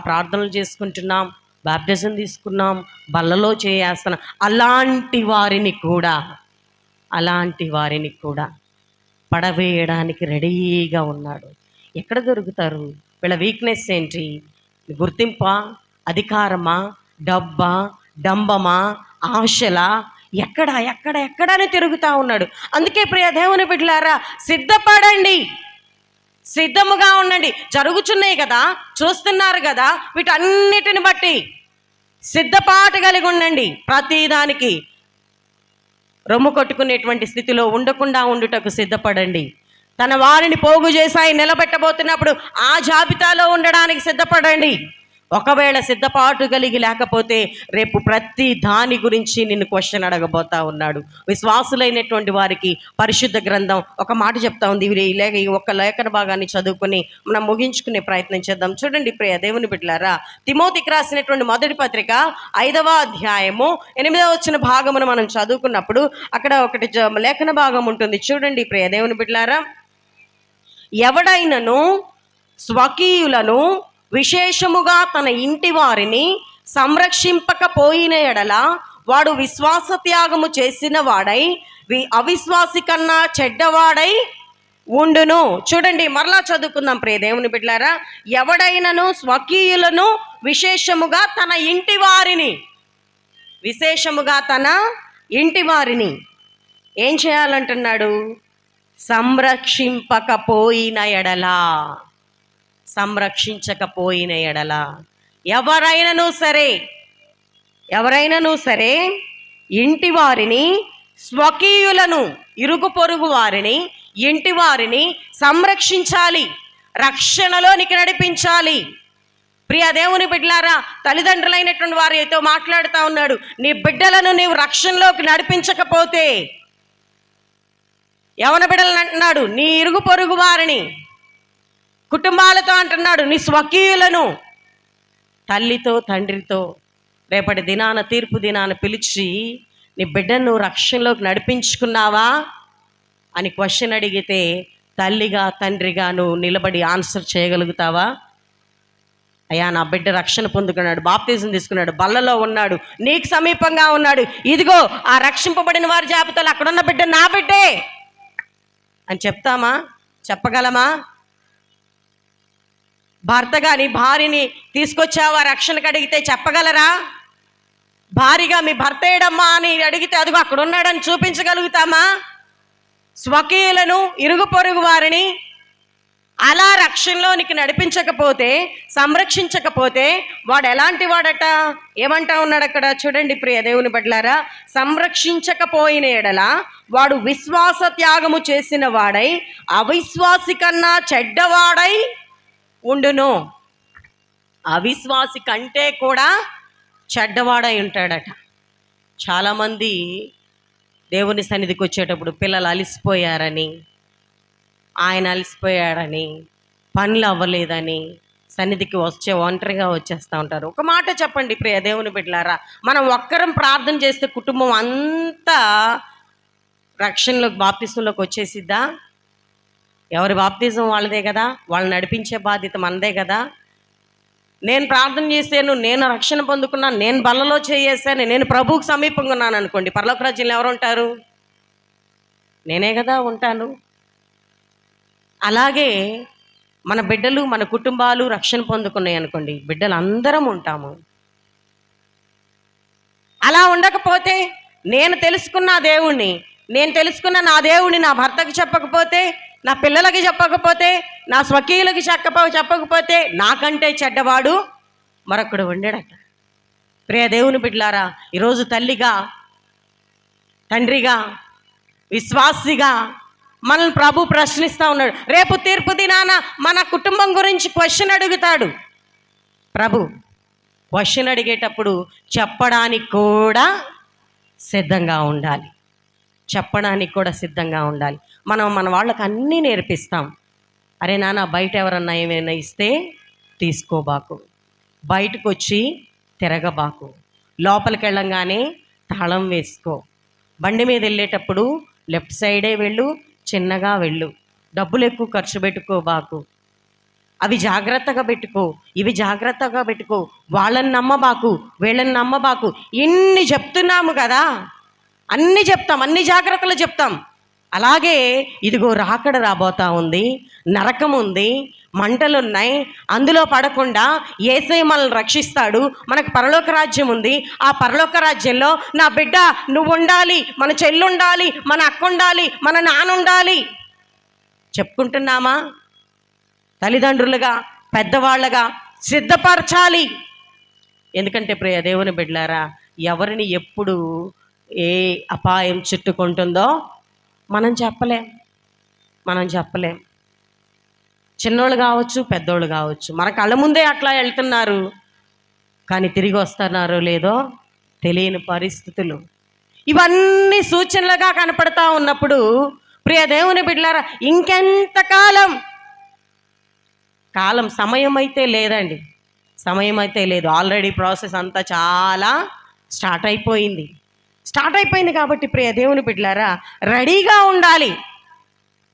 ప్రార్థనలు చేసుకుంటున్నాం, బాప్టిజం తీసుకున్నాం, బల్లలో చేస్తున్నాం. అలాంటి వారిని కూడా పడవేయడానికి రెడీగా ఉన్నాడు. ఎక్కడ దొరుకుతారు? వీళ్ళ వీక్నెస్ ఏంటి? గుర్తింపా, అధికారమా, డబ్బా, డంబమా, ఆశలా, ఎక్కడని తిరుగుతూ ఉన్నాడు. అందుకే ప్రియ దేవుని బిడ్డలారా, సిద్ధపడండి, సిద్ధముగా ఉండండి. జరుగుతున్నాయి కదా, చూస్తున్నారు కదా, వీటన్నిటిని బట్టి సిద్ధపాటు కలిగి ఉండండి. ప్రతిదానికి రొమ్ము కొట్టుకునేటువంటి స్థితిలో ఉండకుండా ఉండుటకు సిద్ధపడండి. తన వారిని పోగు చేసాయి నిలబెట్టబోతున్నప్పుడు ఆ జాబితాలో ఉండడానికి సిద్ధపడండి. ఒకవేళ సిద్ధపాటు కలిగి లేకపోతే రేపు ప్రతి దాని గురించి నిన్ను క్వశ్చన్ అడగబోతా ఉన్నాడు. విశ్వాసులైనటువంటి వారికి పరిశుద్ధ గ్రంథం ఒక మాట చెప్తా ఉంది. ఈ ఒక్క లేఖన భాగాన్ని చదువుకొని మనం ముగించుకునే ప్రయత్నం చేద్దాం. చూడండి ప్రియ దేవుని బిడ్డలారా, తిమోతికి రాసినటువంటి మొదటి పత్రిక 5వ అధ్యాయము 8వ వచన భాగమును మనం చదువుకున్నప్పుడు అక్కడ ఒకటి లేఖన భాగం ఉంటుంది. చూడండి ప్రియ దేవుని బిడ్డలారా, ఎవడైనను స్వకీయులను విశేషముగా తన ఇంటి వారిని సంరక్షింపకపోయిన ఎడల వాడు విశ్వాస త్యాగము చేసిన వాడై అవిశ్వాసి కన్నా చెడ్డవాడై ఉండును. చూడండి, మరలా చదువుకుందాం ప్రియ దేవుని బిడ్డలారా. ఎవడైనను స్వకీయులను విశేషముగా తన ఇంటి వారిని ఏం చేయాలంటున్నాడు? సంరక్షించకపోయిన ఎడల ఎవరైనాను సరే ఇంటి వారిని, స్వకీయులను, ఇరుగు పొరుగు వారిని, ఇంటి వారిని సంరక్షించాలి, రక్షణలోనికి నడిపించాలి. ప్రియ దేవుని బిడ్డలారా, తల్లిదండ్రులైనటువంటి వారితో మాట్లాడుతూ ఉన్నాడు. నీ బిడ్డలను నీవు రక్షణలోకి నడిపించకపోతే, యవన బిడ్డలను అంటున్నాడు, నీ ఇరుగు పొరుగు వారిని, కుటుంబాలతో అంటున్నాడు, నీ స్వకీయులను, తల్లితో తండ్రితో రేపటి దినాన, తీర్పు దినాన పిలిచి నీ బిడ్డను రక్షణలోకి నడిపించుకున్నావా అని క్వశ్చన్ అడిగితే తల్లిగా తండ్రిగా నువ్వు నిలబడి ఆన్సర్ చేయగలుగుతావా? అయ్యా, నా బిడ్డ రక్షణ పొందుకున్నాడు, బాప్తిజం తీసుకున్నాడు, బల్లలో ఉన్నాడు, నీకు సమీపంగా ఉన్నాడు, ఇదిగో ఆ రక్షింపబడిన వారి జాబితాలో అక్కడున్న బిడ్డ నా బిడ్డే అని చెప్తామా? చెప్పగలమా? భర్త కానీ భార్యని తీసుకొచ్చావా రక్షణకు అడిగితే చెప్పగలరా? భారీగా మీ భర్త ఏడమ్మా అని అడిగితే అదిగో అక్కడ ఉన్నాడని చూపించగలుగుతామా? స్వకీయులను, ఇరుగు పొరుగు వారిని అలా రక్షణలోనికి నడిపించకపోతే, సంరక్షించకపోతే వాడు ఎలాంటి వాడట? ఏమంటా ఉన్నాడు అక్కడ? చూడండి ప్రియ దేవుని బిడ్డలారా, సంరక్షించకపోయిన ఎడల వాడు విశ్వాస త్యాగము చేసిన వాడై అవిశ్వాసి కన్నా చెడ్డవాడై ఉండును. అవిశ్వాసి కంటే కూడా చెడ్డవాడై ఉంటాడట. చాలామంది దేవుని సన్నిధికి వచ్చేటప్పుడు పిల్లలు అలసిపోయారని, ఆయన అలసిపోయాడని, పనులు అవ్వలేదని సన్నిధికి ఒంటరిగా వచ్చేస్తూ ఉంటారు. ఒక మాట చెప్పండి ప్రియ దేవుని బిడ్డలారా, మనం ఒక్కరం ప్రార్థన చేస్తే కుటుంబం అంతా రక్షణలోకి, బాప్తిజంలోకి వచ్చేసిద్దా? ఎవరి బాప్తిజం వాళ్ళదే కదా, వాళ్ళని నడిపించే బాధ్యత మనదే కదా. నేను ప్రార్థన చేశాను, నేను రక్షణ పొందుకున్నాను, నేను బల్లలో చేయేసాను, నేను ప్రభువుకు సమీపంగా ఉన్నాను అనుకోండి, పరలోక రాజ్యంలో ఎవరు ఉంటారు? నేనే కదా ఉంటాను. అలాగే మన బిడ్డలు, మన కుటుంబాలు రక్షణ పొందుకున్నాయి అనుకోండి, బిడ్డలు అందరం ఉంటాము. అలా ఉండకపోతే, నేను తెలుసుకున్న నా దేవుణ్ణి నా భర్తకి చెప్పకపోతే, నా పిల్లలకి చెప్పకపోతే, నా స్వకీయులకి చెప్పకపోతే నాకంటే చెడ్డవాడు మరొకడు ఉండడట. ప్రియ దేవుని బిడ్డలారా, ఈరోజు తల్లిగా, తండ్రిగా, విశ్వాసిగా మనల్ని ప్రభు ప్రశ్నిస్తూ ఉన్నాడు. రేపు తీర్పు దినాన మన కుటుంబం గురించి క్వశ్చన్ అడుగుతాడు ప్రభు. క్వశ్చన్ అడిగేటప్పుడు చెప్పడానికి కూడా సిద్ధంగా ఉండాలి. మనం మన వాళ్ళకి అన్నీ నేర్పిస్తాం. అరే నాన్న, బయట ఎవరన్నా ఏమైనా ఇస్తే తీసుకోబాకు, బయటకు వచ్చి తిరగబాకు, లోపలికి వెళ్ళంగానే తాళం వేసుకో, బండి మీద వెళ్ళేటప్పుడు లెఫ్ట్ సైడే వెళ్ళు, చిన్నగా వెళ్ళు, డబ్బులు ఎక్కువ ఖర్చు పెట్టుకోబాకు, అవి జాగ్రత్తగా పెట్టుకో, ఇవి జాగ్రత్తగా పెట్టుకో, వాళ్ళని నమ్మబాకు, వీళ్ళని నమ్మబాకు. ఇన్ని చెప్తున్నాము కదా, అన్ని చెప్తాం, అన్ని జాగ్రత్తలు చెప్తాం. అలాగే ఇదిగో రాకడ రాబోతా ఉంది, నరకం ఉంది, మంటలున్నాయి, అందులో పడకుండా యేసయ్య మనల్ని రక్షిస్తాడు. మనకు పరలోక రాజ్యం ఉంది. ఆ పరలోక రాజ్యంలో నా బిడ్డ నువ్వు ఉండాలి, మన చెల్లి ఉండాలి, మన అక్క ఉండాలి, మన నాన్న ఉండాలి చెప్పుకుంటున్నామా? తల్లిదండ్రులుగా, పెద్దవాళ్ళగా సిద్ధపరచాలి. ఎందుకంటే ప్రియ దేవుని బిడ్డలారా, ఎవరిని ఎప్పుడు ఏ అపాయం చుట్టుకుంటుందో మనం చెప్పలేం. చిన్నోళ్ళు కావచ్చు, పెద్దోళ్ళు కావచ్చు, మన కళ్ళ ముందే అట్లా వెళ్తున్నారు, కానీ తిరిగి వస్తున్నారో లేదో తెలియని పరిస్థితులు. ఇవన్నీ సూచనలుగా కనపడతా ఉన్నప్పుడు ప్రియ దేవుని బిడ్డలారా, ఇంకెంతకాలం? సమయం అయితే లేదండి, సమయం అయితే లేదు. ఆల్రెడీ ప్రాసెస్ అంతా చాలా స్టార్ట్ అయిపోయింది కాబట్టి ప్రియ దేవుని బిడ్డలారా, రెడీగా ఉండాలి.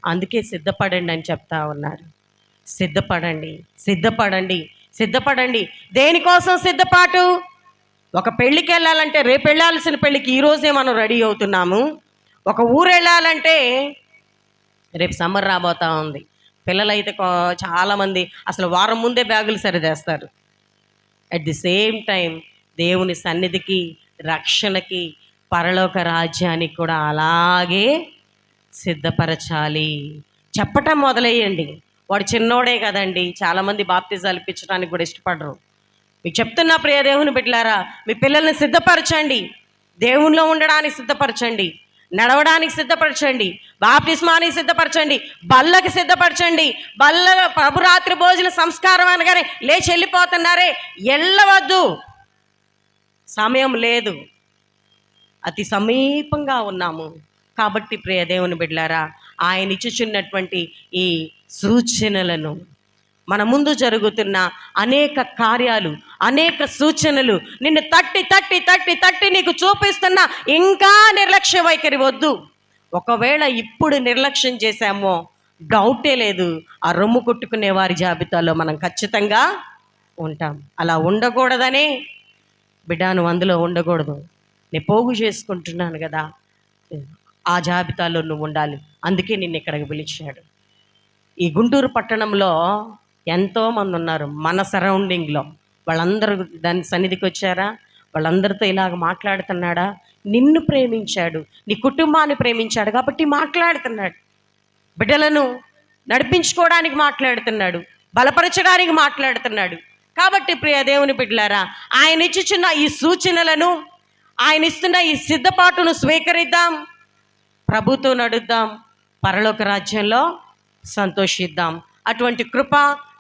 అందుకే సిద్ధపడండి అని చెప్తా ఉన్నారు. సిద్ధపడండి. దేనికోసం సిద్ధపాటు? ఒక పెళ్ళికి వెళ్ళాలంటే రేపు వెళ్ళాల్సిన పెళ్ళికి ఈరోజే మనం రెడీ అవుతున్నాము. ఒక ఊరు వెళ్ళాలంటే రేపు సమ్మర్ రాబోతా ఉంది. పిల్లలైతే చాలామంది అసలు వారం ముందే బ్యాగులు సరిదేస్తారు. అట్ ది సేమ్ టైం దేవుని సన్నిధికి, రక్షణకి, పరలోక రాజ్యానికి కూడా అలాగే సిద్ధపరచాలి. చెప్పటం మొదలయ్యండి. వాడు చిన్నోడే కదండి, చాలామంది బాప్తిజాలు ఇప్పించడానికి కూడా ఇష్టపడరు. మీకు చెప్తున్నా ప్రియ దేవుని బిడ్డలారా, మీ పిల్లల్ని సిద్ధపరచండి, దేవునిలో ఉండడానికి సిద్ధపరచండి, నడవడానికి సిద్ధపరచండి, బాప్తిస్మానికి సిద్ధపరచండి, బల్లకి సిద్ధపరచండి. ప్రభు రాత్రి భోజన సంస్కారం అనగానే లేచి వెళ్ళిపోతున్నారే, వెళ్ళవద్దు. సమయం లేదు, అతి సమీపంగా ఉన్నాము. కాబట్టి ప్రియ దేవుని బిడ్డలారా, ఆయన ఇచ్చుచున్నటువంటి ఈ సూచనలను, మన ముందు జరుగుతున్న అనేక కార్యాలు, అనేక సూచనలు నిన్ను తట్టి నీకు చూపిస్తున్నా ఇంకా నిర్లక్ష్య వైఖరి వద్దు. ఒకవేళ ఇప్పుడు నిర్లక్ష్యం చేశామో డౌటే లేదు, ఆ రొమ్ము కొట్టుకునే వారి జాబితాలో మనం ఖచ్చితంగా ఉంటాం. అలా ఉండకూడదనే బిడ్డాను, అందులో ఉండకూడదు. నేను పోగు చేసుకుంటున్నాను కదా, ఆ జాబితాలో నువ్వు ఉండాలి. అందుకే నిన్ను ఇక్కడికి పిలిచాడు. ఈ గుంటూరు పట్టణంలో ఎంతోమంది ఉన్నారు మన సరౌండింగ్లో. వాళ్ళందరూ దాని సన్నిధికి వచ్చారా? వాళ్ళందరితో ఇలాగ మాట్లాడుతున్నాడా? నిన్ను ప్రేమించాడు, నీ కుటుంబాన్ని ప్రేమించాడు కాబట్టి మాట్లాడుతున్నాడు. బిడ్డలను నడిపించుకోవడానికి మాట్లాడుతున్నాడు, బలపరచడానికి మాట్లాడుతున్నాడు. కాబట్టి ప్రియ దేవుని బిడ్డలారా, ఆయన ఇచ్చుచున్న ఈ సూచనలను, ఆయన ఇస్తున్న ఈ సిద్ధపాటును స్వీకరిద్దాం, ప్రభుతో నడుద్దాం, పరలోక రాజ్యంలో సంతోషిద్దాం. అటువంటి కృప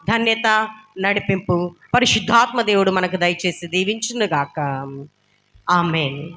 ధన్యత, నడిపింపు పరిశుద్ధాత్మ దేవుడు మనకు దయచేసి దీవించునుగాక. ఆమేన్.